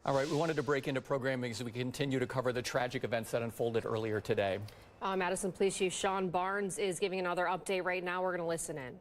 All right, we wanted to break into programming as we continue to cover the tragic events that unfolded earlier today. Madison Police Chief Sean Barnes is giving another update right now. We're going to listen in.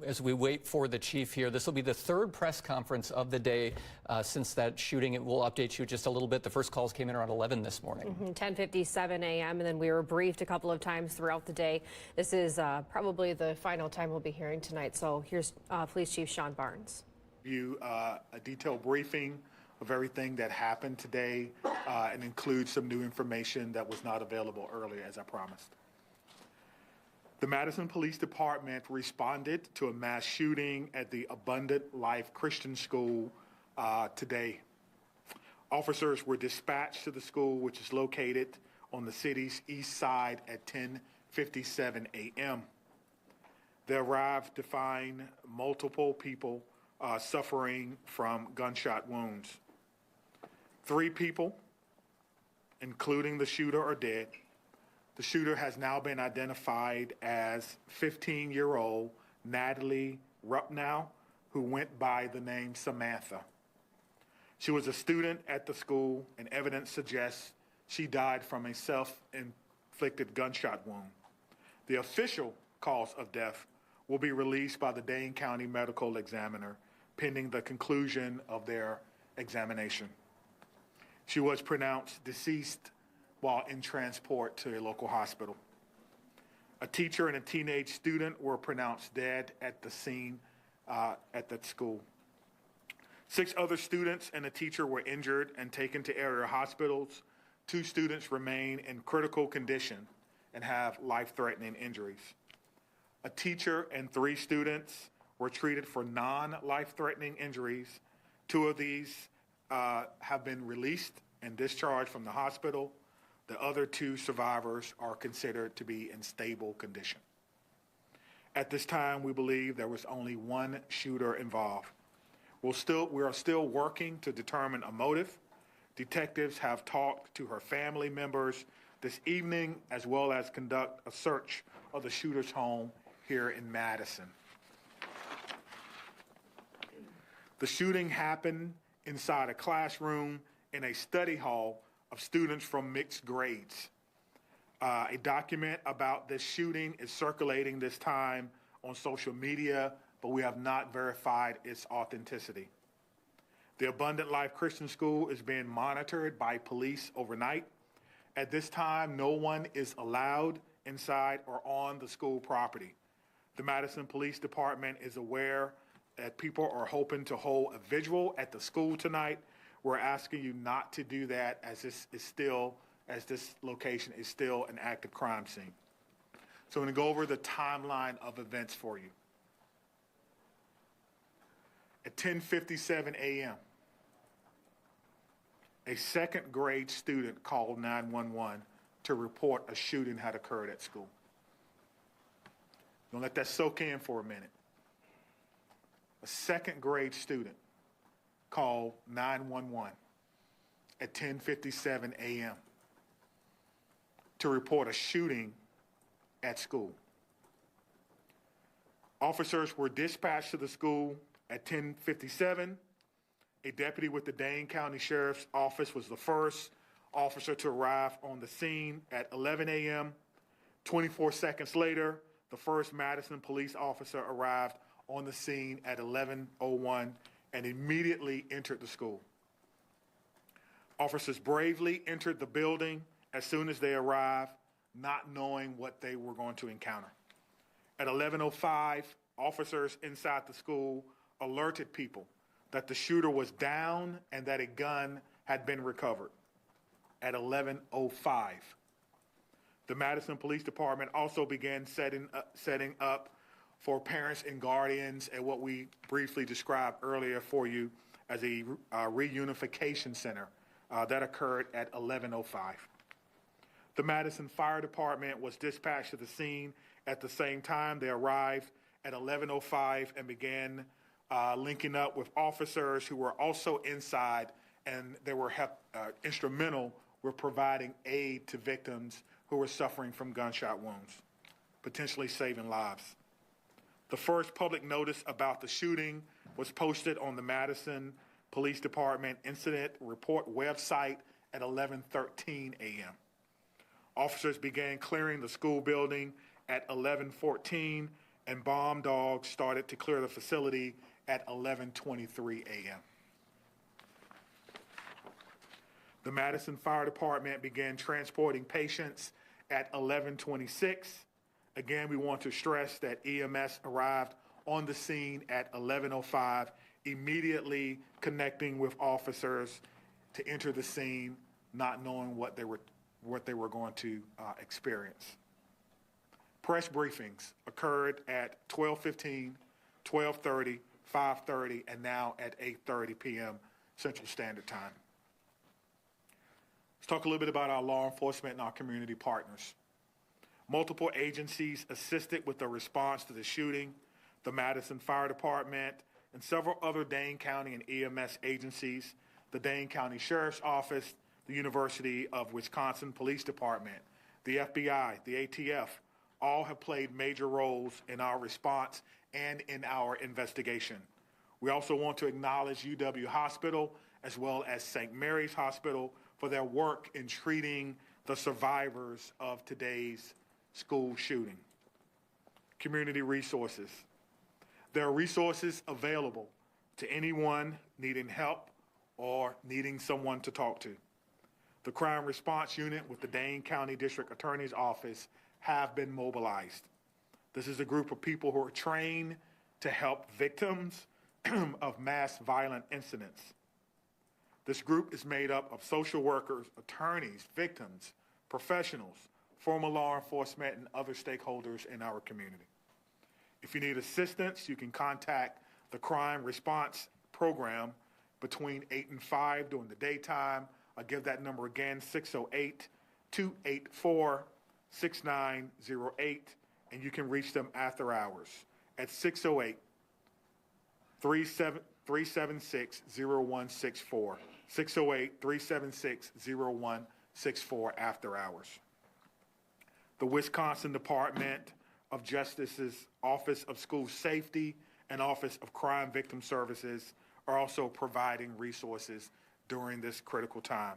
As we wait for the chief here, this will be the third press conference of the day since that shooting. It will update you just a little bit. The first calls came in around 11 this morning. 10:57 a.m. and then we were briefed a couple of times throughout the day. This is probably the final time we'll be hearing tonight. So here's Police Chief Sean Barnes. A detailed briefing of everything that happened today and include some new information that was not available earlier, as I promised. The Madison Police Department responded to a mass shooting at the Abundant Life Christian School today. Officers were dispatched to the school, which is located on the city's east side at 10:57 a.m. They arrived to find multiple people suffering from gunshot wounds. 3 people, including the shooter, are dead. The shooter has now been identified as 15-year-old Natalie Rupnow, who went by the name Samantha. She was a student at the school, and evidence suggests she died from a self-inflicted gunshot wound. The official cause of death will be released by the Dane County Medical Examiner pending the conclusion of their examination. She was pronounced deceased while in transport to a local hospital. A teacher and a teenage student were pronounced dead at the scene at that school. 6 other students and a teacher were injured and taken to area hospitals. 2 students remain in critical condition and have life-threatening injuries. A teacher and 3 students were treated for non-life-threatening injuries. 2 of these have been released and discharged from the hospital. The other 2 survivors are considered to be in stable condition. At this time, we believe there was only one shooter involved. We are still working to determine a motive. Detectives have talked to her family members this evening, as well as conduct a search of the shooter's home here in Madison. The shooting happened inside a classroom in a study hall of students from mixed grades. A document about this shooting is circulating this time on social media, but we have not verified its authenticity. The Abundant Life Christian School is being monitored by police overnight. At this time, no one is allowed inside or on the school property. The Madison Police Department is aware that people are hoping to hold a vigil at the school tonight. We're asking you not to do that as this location is still an active crime scene. So I'm going to go over the timeline of events for you. At 10:57 a.m., a second grade student called 911 to report a shooting had occurred at school. Don't let that soak in for a minute. A second grade student called 911 at 10:57 a.m. to report a shooting at school. Officers were dispatched to the school at 10:57. A deputy with the Dane County Sheriff's Office was the first officer to arrive on the scene at 11 a.m. 24 seconds later, the first Madison police officer arrived on the scene at 11:01 and immediately entered the school. Officers bravely entered the building as soon as they arrived, not knowing what they were going to encounter. At 11:05, officers inside the school alerted people that the shooter was down and that a gun had been recovered. At 11:05, the Madison Police Department also began setting up for parents and guardians at what we briefly described earlier for you as a reunification center That occurred at 11:05. The Madison Fire Department was dispatched to the scene at the same time. They arrived at 11:05 and began linking up with officers who were also inside, and they were instrumental with providing aid to victims who were suffering from gunshot wounds, potentially saving lives. The first public notice about the shooting was posted on the Madison Police Department Incident Report website at 11:13 a.m. Officers began clearing the school building at 11:14, and bomb dogs started to clear the facility at 11:23 a.m. The Madison Fire Department began transporting patients at 11:26. Again, we want to stress that EMS arrived on the scene at 11:05, immediately connecting with officers to enter the scene, not knowing what they were going to experience. Press briefings occurred at 12:15, 12:30, 5:30, and now at 8:30 p.m. Central Standard Time. Let's talk a little bit about our law enforcement and our community partners. Multiple agencies assisted with the response to the shooting. The Madison Fire Department and several other Dane County and EMS agencies, the Dane County Sheriff's Office, the University of Wisconsin Police Department, the FBI, the ATF, all have played major roles in our response and in our investigation. We also want to acknowledge UW Hospital as well as St. Mary's Hospital for their work in treating the survivors of today's school shooting. Community resources. There are resources available to anyone needing help or needing someone to talk to. The Crime Response Unit with the Dane County District Attorney's Office have been mobilized. This is a group of people who are trained to help victims of mass violent incidents. This group is made up of social workers, attorneys, victims, professionals, former law enforcement, and other stakeholders in our community. If you need assistance, you can contact the Crime Response Program between 8 and 5 during the daytime. I'll give that number again, 608-284-6908, and you can reach them after hours at 608-376-0164, 608-376-0164 after hours. The Wisconsin Department of Justice's Office of School Safety and Office of Crime Victim Services are also providing resources during this critical time.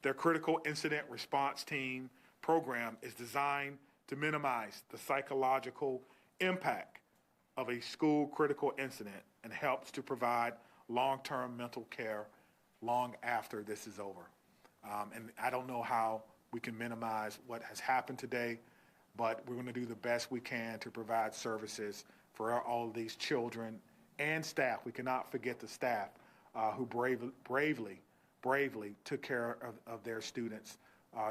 Their Critical Incident Response Team program is designed to minimize the psychological impact of a school critical incident and helps to provide long-term mental care long after this is over. And I don't know how we can minimize what has happened today, but we're going to do the best we can to provide services for all of these children and staff. We cannot forget the staff who bravely took care of their students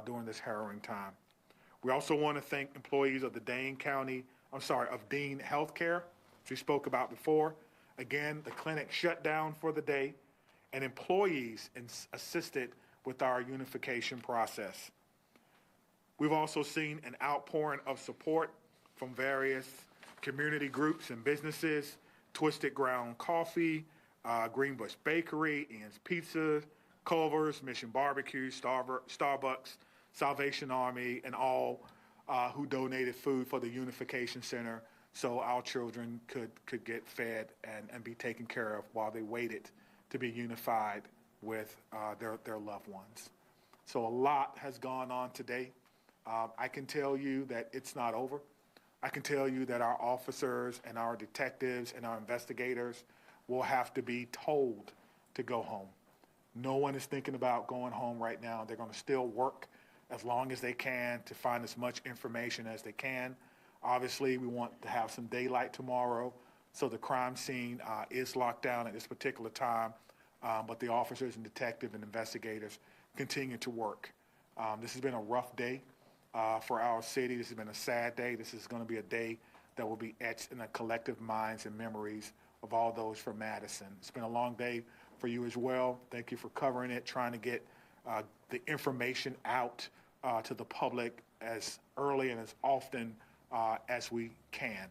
during this harrowing time. We also want to thank employees of the Dean Healthcare, which we spoke about before. Again, the clinic shut down for the day, and employees assisted with our unification process. We've also seen an outpouring of support from various community groups and businesses: Twisted Ground Coffee, Greenbush Bakery, Ian's Pizza, Culver's, Mission Barbecue, Starbucks, Salvation Army, and all who donated food for the Unification Center so our children could get fed and be taken care of while they waited to be unified with their loved ones. So a lot has gone on today. I can tell you that it's not over. I can tell you that our officers and our detectives and our investigators will have to be told to go home. No one is thinking about going home right now. They're going to still work as long as they can to find as much information as they can. Obviously, we want to have some daylight tomorrow, so the crime scene is locked down at this particular time, but the officers and detectives and investigators continue to work. This has been a rough day for our city. This has been a sad day. This is going to be a day that will be etched in the collective minds and memories of all those from Madison. It's been a long day for you as well. Thank you for covering it, trying to get the information out to the public as early and as often as we can.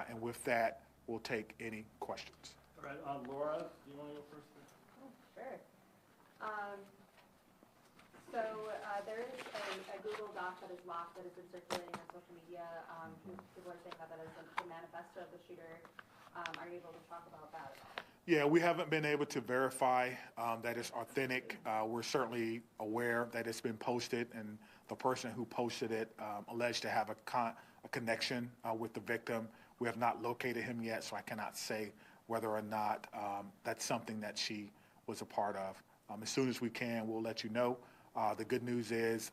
And with that, we'll take any questions. All right, Laura, do you want to go first? Sure. So there is a Google Doc that is locked that has been circulating on social media. People are saying that is the manifesto of the shooter. Are you able to talk about that at all? Yeah, we haven't been able to verify that it's authentic. We're certainly aware that it's been posted, and the person who posted it alleged to have a connection with the victim. We have not located him yet, so I cannot say whether or not that's something that she was a part of. As soon as we can, we'll let you know. The good news is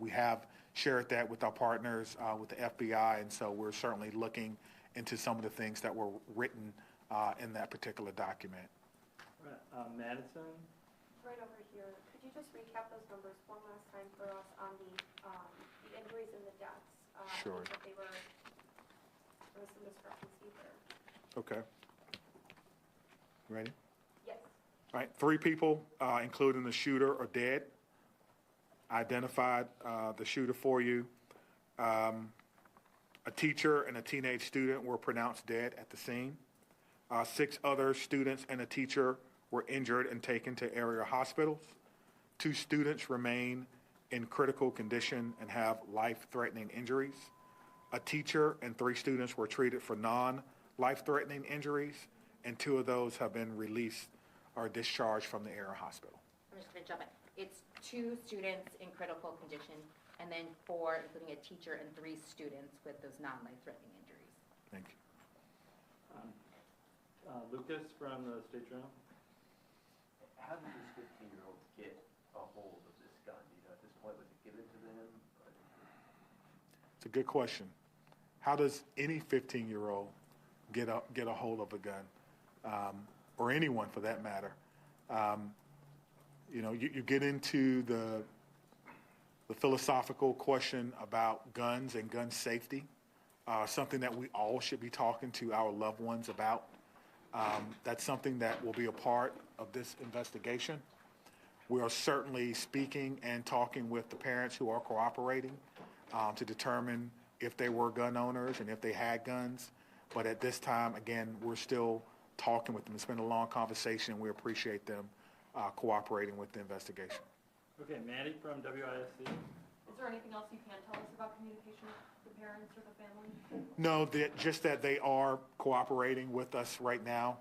we have shared that with our partners, with the FBI, and so we're certainly looking into some of the things that were written in that particular document. All right, Madison? Right over here. Could you just recap those numbers one last time for us on the injuries and the deaths? Sure. I think that there was some discrepancy there. Okay. Ready? Yes. All right, 3 people, including the shooter, are dead. Identified the shooter for you. A teacher and a teenage student were pronounced dead at the scene. 6 other students and a teacher were injured and taken to area hospitals. 2 students remain in critical condition and have life-threatening injuries. A teacher and 3 students were treated for non-life-threatening injuries, and 2 of those have been released or discharged from the area hospital. I'm just going to jump in. It's 2 students in critical condition, and then 4, including a teacher, and 3 students with those non-life-threatening injuries. Thank you. Lucas from the State Journal. How did this 15-year-old get a hold of this gun? Do you know at this point, was it given to them? It's a good question. How does any 15-year-old get a hold of a gun, or anyone for that matter? You know, you get into the philosophical question about guns and gun safety, something that we all should be talking to our loved ones about. That's something that will be a part of this investigation. We are certainly speaking and talking with the parents who are cooperating to determine if they were gun owners and if they had guns. But at this time, again, we're still talking with them. It's been a long conversation, and we appreciate them cooperating with the investigation. Okay, Maddie from WISC. Is there anything else you can tell us about communication with the parents or the family? No, just that they are cooperating with us right now.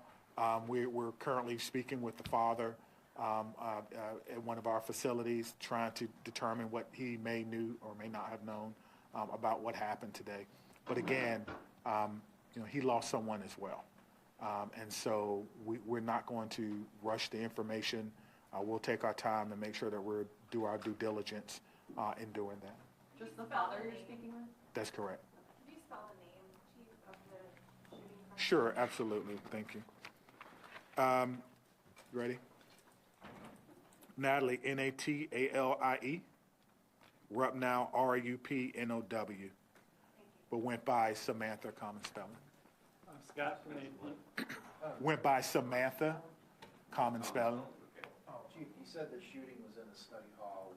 We're currently speaking with the father at one of our facilities, trying to determine what he may knew or may not have known about what happened today. But again, you know, he lost someone as well. And so we're not going to rush the information. We'll take our time to make sure that we do our due diligence in doing that. Just the father you're speaking with? That's correct. Could you spell the name, Chief, of the shooting? Sure, absolutely. Thank you. You ready? Natalie, Natalie. Rupnow, Rupnow, but went by Samantha, common spelling. Scott from AP. Went by Samantha, common spelling. Chief, you said the shooting was in a study hall.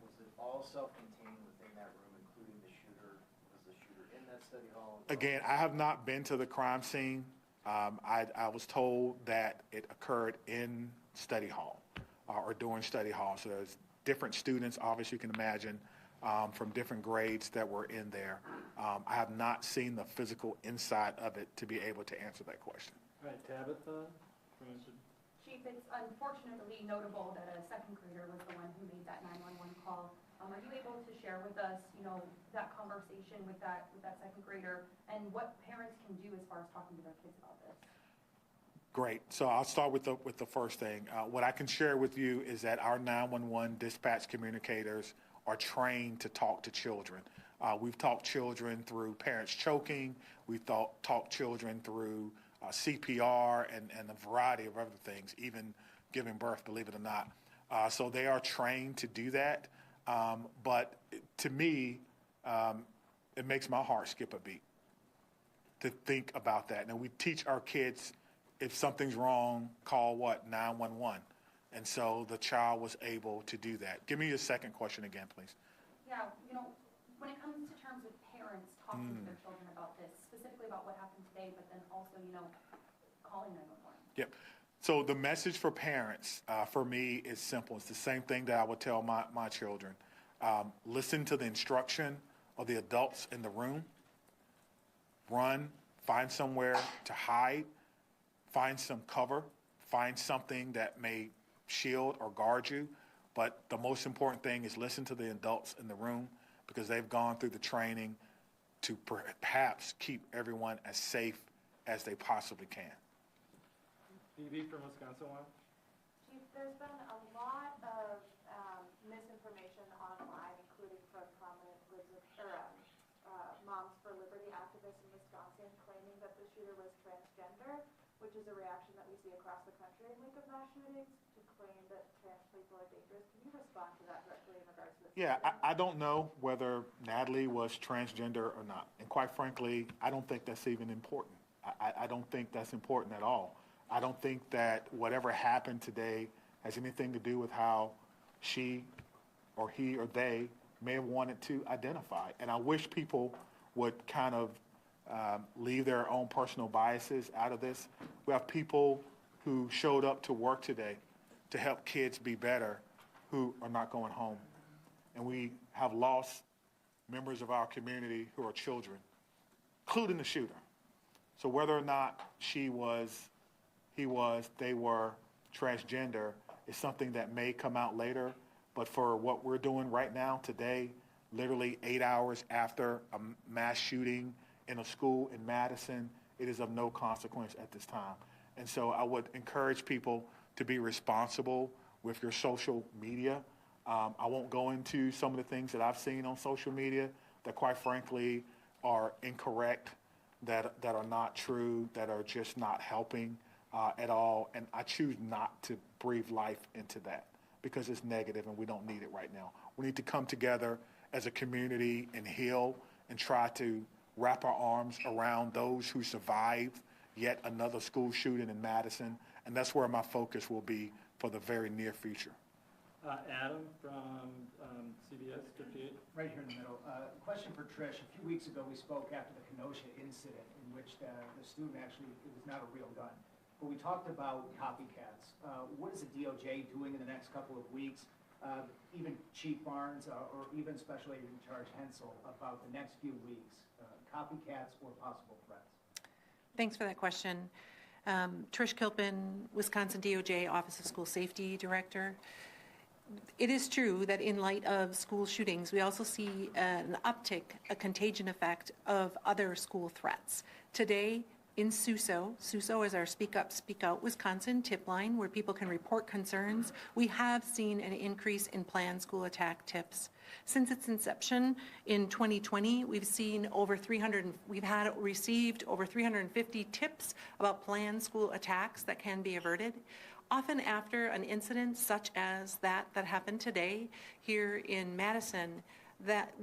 Was it all self-contained within that room, including the shooter? Was the shooter in that study hall? Again, I have not been to the crime scene. I was told that it occurred in study hall or during study hall. So there's different students, obviously you can imagine, from different grades that were in there. I have not seen the physical inside of it to be able to answer that question. All right, Tabitha from Chief, it's unfortunately notable that a second grader was the one who made that 911 call. Are you able to share with us, you know, that conversation with that second grader and what parents can do as far as talking to their kids about this? Great. So I'll start with the first thing. What I can share with you is that our 911 dispatch communicators are trained to talk to children. We've talked children through parents choking. We've talked children through CPR and a variety of other things, even giving birth, believe it or not. So they are trained to do that. But to me, it makes my heart skip a beat to think about that. Now, we teach our kids if something's wrong, call what? 911. And so the child was able to do that. Give me your second question again, please. Yeah, when it comes to terms of parents talking to their children about this, specifically about what happened today, but then also, calling 911. Yep. So the message for parents, for me, is simple. It's the same thing that I would tell my children. Listen to the instruction of the adults in the room. Run, find somewhere to hide, find some cover, find something that may shield or guard you. But the most important thing is listen to the adults in the room, because they've gone through the training to perhaps keep everyone as safe as they possibly can. Phoebe from Wisconsin Watch. Chief, there's been a lot of misinformation online, including from prominent Moms for Liberty activists in Wisconsin, claiming that the shooter was transgender, which is a reaction that we see across the country in wake of mass shootings, to claim that trans people are dangerous. Can you respond to that directly in regards to this? Yeah, I don't know whether Natalie was transgender or not. And quite frankly, I don't think that's even important. I don't think that's important at all. I don't think that whatever happened today has anything to do with how she or he or they may have wanted to identify. And I wish people would kind of leave their own personal biases out of this. We have people who showed up to work today to help kids be better who are not going home. And we have lost members of our community who are children, including the shooter. So whether or not she was, he was, they were transgender is something that may come out later. But for what we're doing right now, today, literally 8 hours after a mass shooting in a school in Madison, it is of no consequence at this time. And so I would encourage people to be responsible with your social media. I won't go into some of the things that I've seen on social media that quite frankly are incorrect, that are not true, that are just not helping at all. And I choose not to breathe life into that because it's negative and we don't need it right now. We need to come together as a community and heal and try to wrap our arms around those who survived yet another school shooting in Madison. And that's where my focus will be for the very near future. Adam from CBS 58. Right here in the middle. Question for Trish. A few weeks ago, we spoke after the Kenosha incident in which the student actually, it was not a real gun. But we talked about copycats. What is the DOJ doing in the next couple of weeks? Even Chief Barnes or even Special Agent in Charge Hensel about the next few weeks, copycats or possible threats? Thanks for that question. Trish Kilpin, Wisconsin DOJ Office of School Safety Director. It is true that in light of school shootings, we also see an uptick, a contagion effect of other school threats. Today, in SUSO is our Speak Up, Speak Out Wisconsin tip line where people can report concerns. We have seen an increase in planned school attack tips. Since its inception in 2020, we've received over 350 tips about planned school attacks that can be averted. Often after an incident such as that happened today here in Madison, that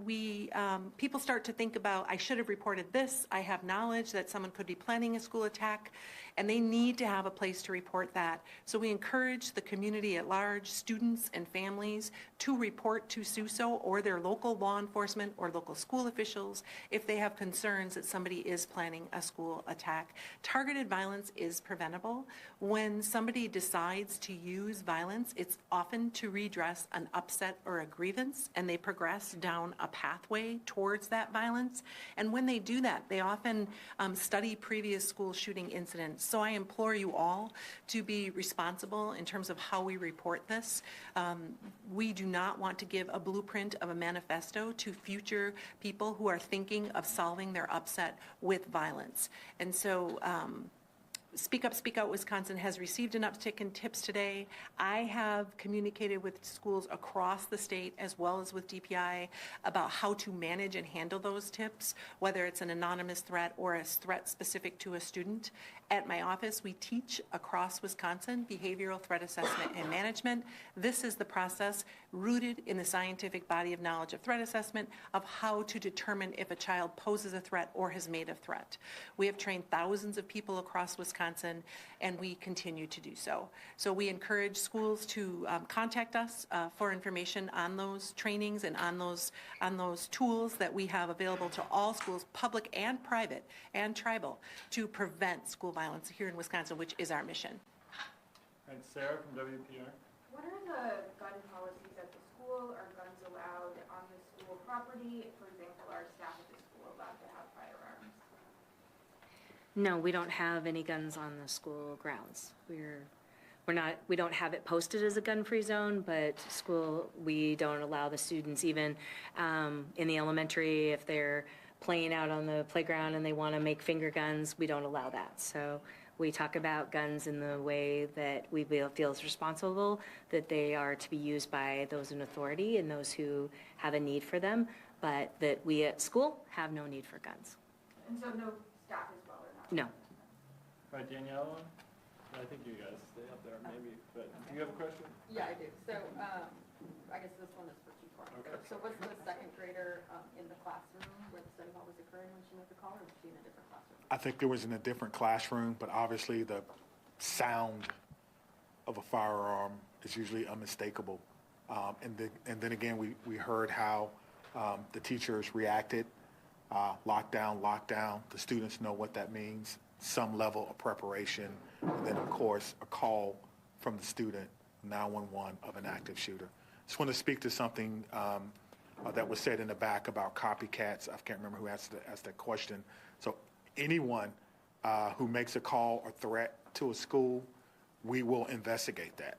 people start to think about, I should have reported this, I have knowledge that someone could be planning a school attack, and they need to have a place to report that. So we encourage the community at large, students and families, to report to SUSO or their local law enforcement or local school officials if they have concerns that somebody is planning a school attack. Targeted violence is preventable. When somebody decides to use violence, it's often to redress an upset or a grievance, and they progress down a pathway towards that violence. And when they do that, they often study previous school shooting incidents. So I implore you all to be responsible in terms of how we report this. We do not want to give a blueprint of a manifesto to future people who are thinking of solving their upset with violence. And so Speak Up, Speak Out Wisconsin has received an uptick in tips today. I have communicated with schools across the state as well as with DPI about how to manage and handle those tips, whether it's an anonymous threat or a threat specific to a student. At my office, we teach across Wisconsin behavioral threat assessment and management. This is the process rooted in the scientific body of knowledge of threat assessment of how to determine if a child poses a threat or has made a threat. We have trained thousands of people across Wisconsin, and we continue to do so. So we encourage schools to contact us for information on those trainings and on those tools that we have available to all schools, public and private and tribal, to prevent school violence here in Wisconsin, which is our mission. All right, Sarah from WPR. What are the gun policies at the school? Are guns allowed on the school property? For example, are staff at the school allowed to have firearms? No, we don't have any guns on the school grounds. We don't have it posted as a gun-free zone, but we don't allow the students, even in the elementary, if they're playing out on the playground and they want to make finger guns, we don't allow that. So we talk about guns in the way that we feel is responsible, that they are to be used by those in authority and those who have a need for them, but that we at school have no need for guns. And so no staff as well, or not? No. All right, Danielle. I think you guys stay up there maybe, but do you have a question? Yeah, I do. So I guess this one is for Chief Barnes. Okay. So was the second grader in the classroom where the study hall was occurring when she made the call, or was she in a different classroom? I think it was in a different classroom, but obviously the sound of a firearm is usually unmistakable. And then again, we heard how the teachers reacted. Lockdown. The students know what that means. Some level of preparation, and then of course a call from the student, 911, of an active shooter. Just want to speak to something that was said in the back about copycats. I can't remember who asked that question. So anyone who makes a call or threat to a school, we will investigate that.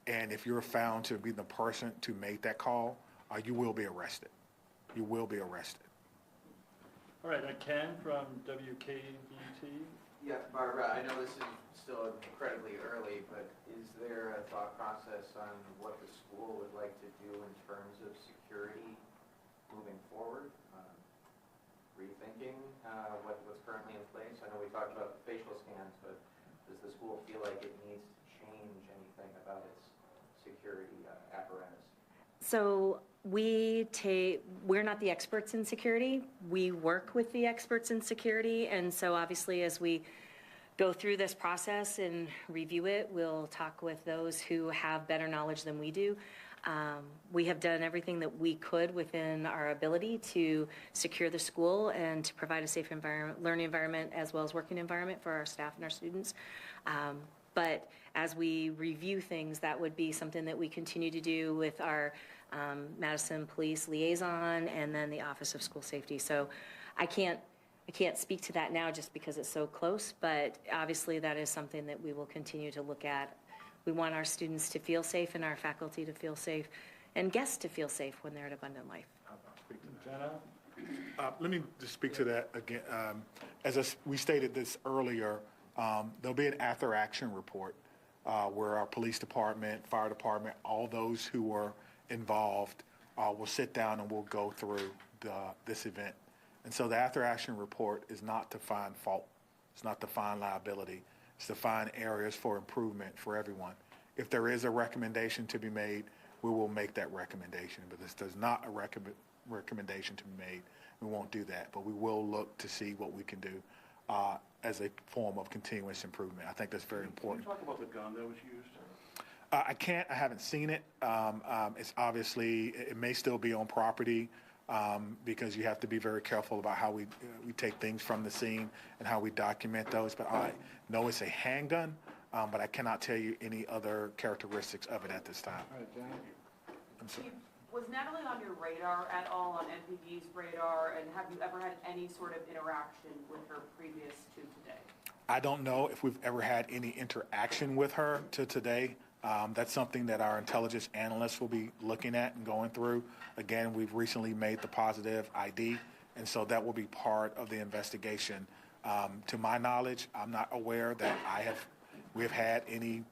And if you're found to be the person to make that call, you will be arrested. You will be arrested. All right, Ken from WKBT. Yeah, Barbara, I know this is still incredibly early, but is there a thought process on what the school would like to do in terms of security moving forward? Rethinking what's currently in place? I know we talked about facial scans, but does the school feel like it needs to change anything about its security apparatus? So we're not the experts in security. We work with the experts in security, and so obviously as we go through this process and review it, we'll talk with those who have better knowledge than we do. We have done everything that we could within our ability to secure the school and to provide a safe learning environment as well as working environment for our staff and our students. But as we review things, that would be something that we continue to do with our Madison Police Liaison and then the Office of School Safety. So I can't speak to that now just because it's so close, but obviously that is something that we will continue to look at. We want our students to feel safe and our faculty to feel safe and guests to feel safe when they're at Abundant Life. Jenna? Let me just speak to that again. We stated this earlier, there'll be an after-action report where our police department, fire department, all those who are involved will sit down and we'll go through this event. And so the after-action report is not to find fault. It's not to find liability. It's to find areas for improvement for everyone. If there is a recommendation to be made, we will make that recommendation. But this does not a recommendation to be made. We won't do that. But we will look to see what we can do as a form of continuous improvement. I think that's very important. Can you talk about the gun that was used? I can't. I haven't seen it. It's obviously, it may still be on property because you have to be very careful about how we take things from the scene and how we document those. But I know it's a handgun, but I cannot tell you any other characteristics of it at this time. All right, Jenna? I'm sorry. Was Natalie on your radar at all, on NPD's radar, and have you ever had any sort of interaction with her previous to today? I don't know if we've ever had any interaction with her to today. That's something that our intelligence analysts will be looking at and going through. Again, we've recently made the positive ID, and so that will be part of the investigation. To my knowledge, I'm not aware that we have had any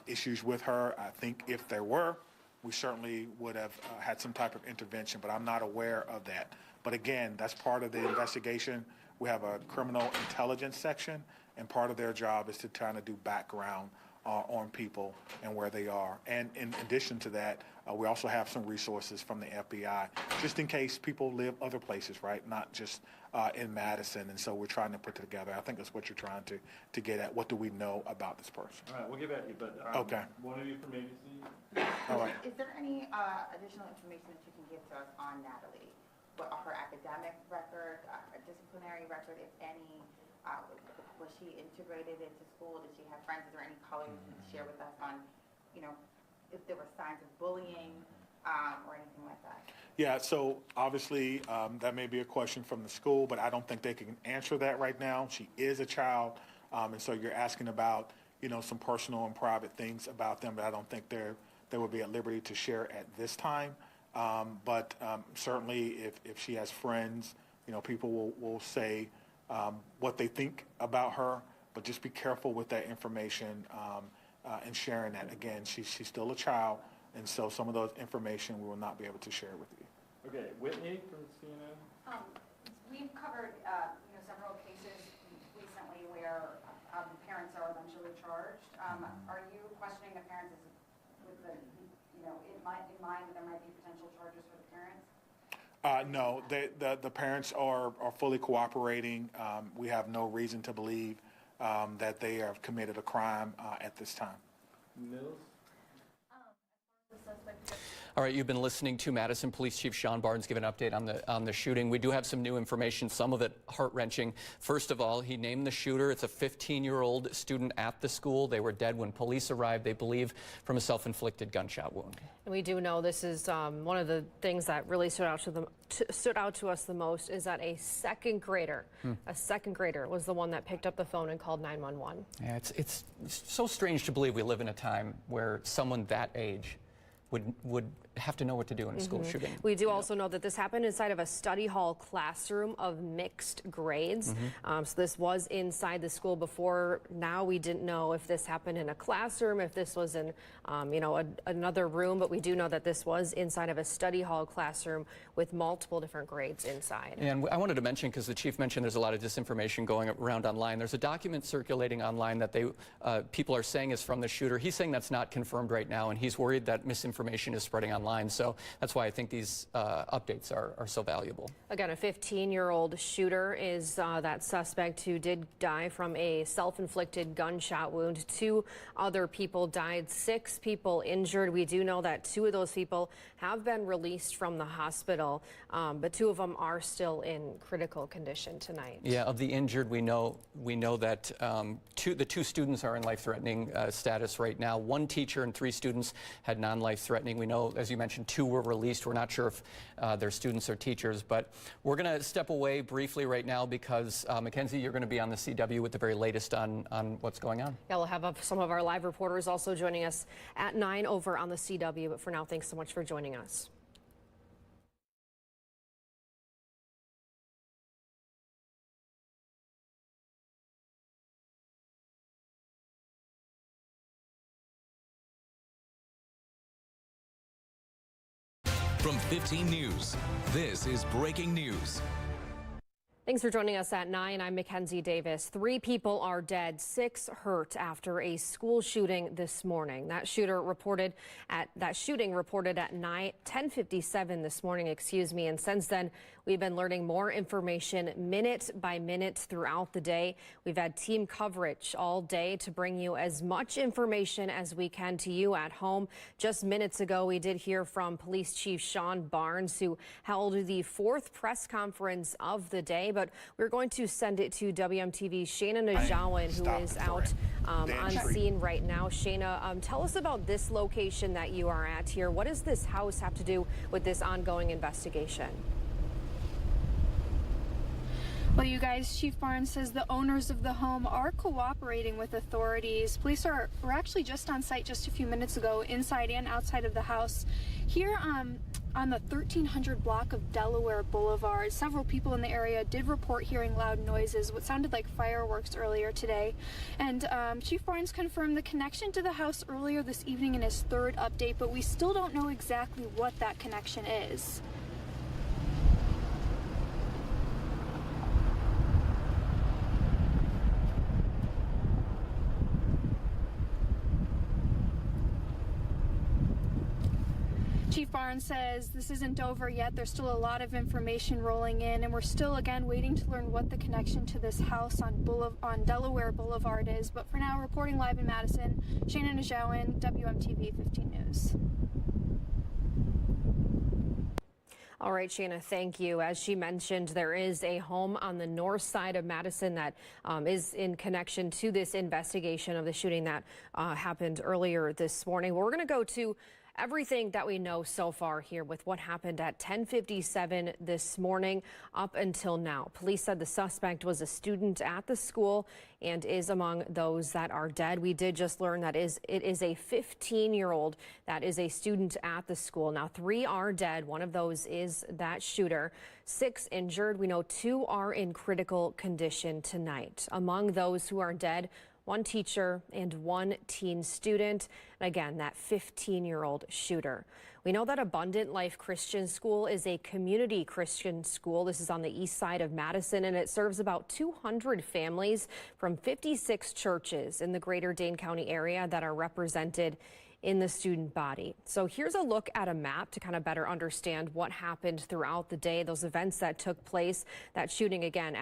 issues with her. I think if there were, we certainly would have had some type of intervention, but I'm not aware of that. But again, that's part of the investigation. We have a criminal intelligence section, and part of their job is to kind of do background on people and where they are. And in addition to that, we also have some resources from the FBI, just in case people live other places, right? Not just in Madison. And so we're trying to put it together. I think that's what you're trying to get at. What do we know about this person? All right, we'll get back to you, but Okay. one of you from ABC. All right. Is there any additional information that you can give to us on Natalie? What her academic record, disciplinary record, if any? Was she integrated into school? Did she have friends? Is there any color you can share with us on, if there were signs of bullying or anything like that? Yeah, so obviously that may be a question from the school, but I don't think they can answer that right now. She is a child, and so you're asking about, some personal and private things about them, but I don't think they would be at liberty to share at this time. But certainly if she has friends, people will say what they think about her, but just be careful with that information and sharing that. Again, she's still a child, and so some of those information we will not be able to share with you. Okay, Whitney from CNN. We've covered, several cases recently where parents are eventually charged. Are you questioning the parents with the, in mind that there might be potential charges for the parents? No, the parents are fully cooperating. We have no reason to believe that they have committed a crime at this time. Mills? All right, you've been listening to Madison Police Chief Sean Barnes give an update on the shooting. We do have some new information, some of it heart-wrenching. First of all, he named the shooter. It's a 15-year-old student at the school. They were dead when police arrived, they believe, from a self-inflicted gunshot wound. And we do know this is one of the things that really stood out to us the most is that a second grader was the one that picked up the phone and called 911. Yeah, it's so strange to believe we live in a time where someone that age would have to know what to do in a school shooting. We do also know that this happened inside of a study hall classroom of mixed grades. So this was inside the school before. Now we didn't know if this happened in a classroom, if this was in another room, but we do know that this was inside of a study hall classroom with multiple different grades inside. And I wanted to mention, because the chief mentioned there's a lot of disinformation going around online. There's a document circulating online that people are saying is from the shooter. He's saying that's not confirmed right now, and he's worried that misinformation is spreading online. So that's why I think these updates are so valuable. Again, a 15-year-old shooter is that suspect who did die from a self-inflicted gunshot wound. 2 other people died, 6 people injured. We do know that 2 of those people have been released from the hospital, but 2 of them are still in critical condition tonight. Yeah, of the injured, we know that the 2 students are in life-threatening status right now. 1 teacher and 3 students had non-life-threatening. We know, as you mentioned, 2 were released. We're not sure if they're students or teachers, but we're going to step away briefly right now because, Mackenzie, you're going to be on the CW with the very latest on what's going on. Yeah, we'll have some of our live reporters also joining us at 9 over on the CW, but for now, thanks so much for joining us. From 15 News, this is breaking news. Thanks for joining us at 9. I'm Mackenzie Davis. 3 people are dead, 6 hurt after a school shooting this morning. That shooting reported at 10:57 this morning, and since then we've been learning more information minute by minute throughout the day. We've had team coverage all day to bring you as much information as we can to you at home. Just minutes ago, we did hear from Police Chief Sean Barnes, who held the 4th press conference of the day. But we're going to send it to WMTV's Shayna Najawan, who is out on scene right now. Shayna, tell us about this location that you are at here. What does this house have to do with this ongoing investigation? Well, you guys, Chief Barnes says the owners of the home are cooperating with authorities. Police were actually just on site just a few minutes ago, inside and outside of the house. Here on the 1300 block of Delaware Boulevard, several people in the area did report hearing loud noises, what sounded like fireworks earlier today. And Chief Barnes confirmed the connection to the house earlier this evening in his 3rd update, but we still don't know exactly what that connection is. Chief Barnes says this isn't over yet. There's still a lot of information rolling in, and we're still, again, waiting to learn what the connection to this house on Delaware Boulevard is. But for now, reporting live in Madison, Shannon Ajowan, WMTV 15 News. All right, Shanna, thank you. As she mentioned, there is a home on the north side of Madison that is in connection to this investigation of the shooting that happened earlier this morning. We're going to go to everything that we know so far here with what happened at 10:57 this morning up until now. Police said the suspect was a student at the school and is among those that are dead. We did just learn that it is a 15-year-old that is a student at the school. Now, 3 are dead. One of those is that shooter. 6 injured. We know 2 are in critical condition tonight. Among those who are dead, 1 teacher and 1 teen student. And again, that 15-year-old shooter. We know that Abundant Life Christian School is a community Christian school. This is on the east side of Madison, and it serves about 200 families from 56 churches in the greater Dane County area that are represented in the student body. So here's a look at a map to kind of better understand what happened throughout the day, those events that took place, that shooting again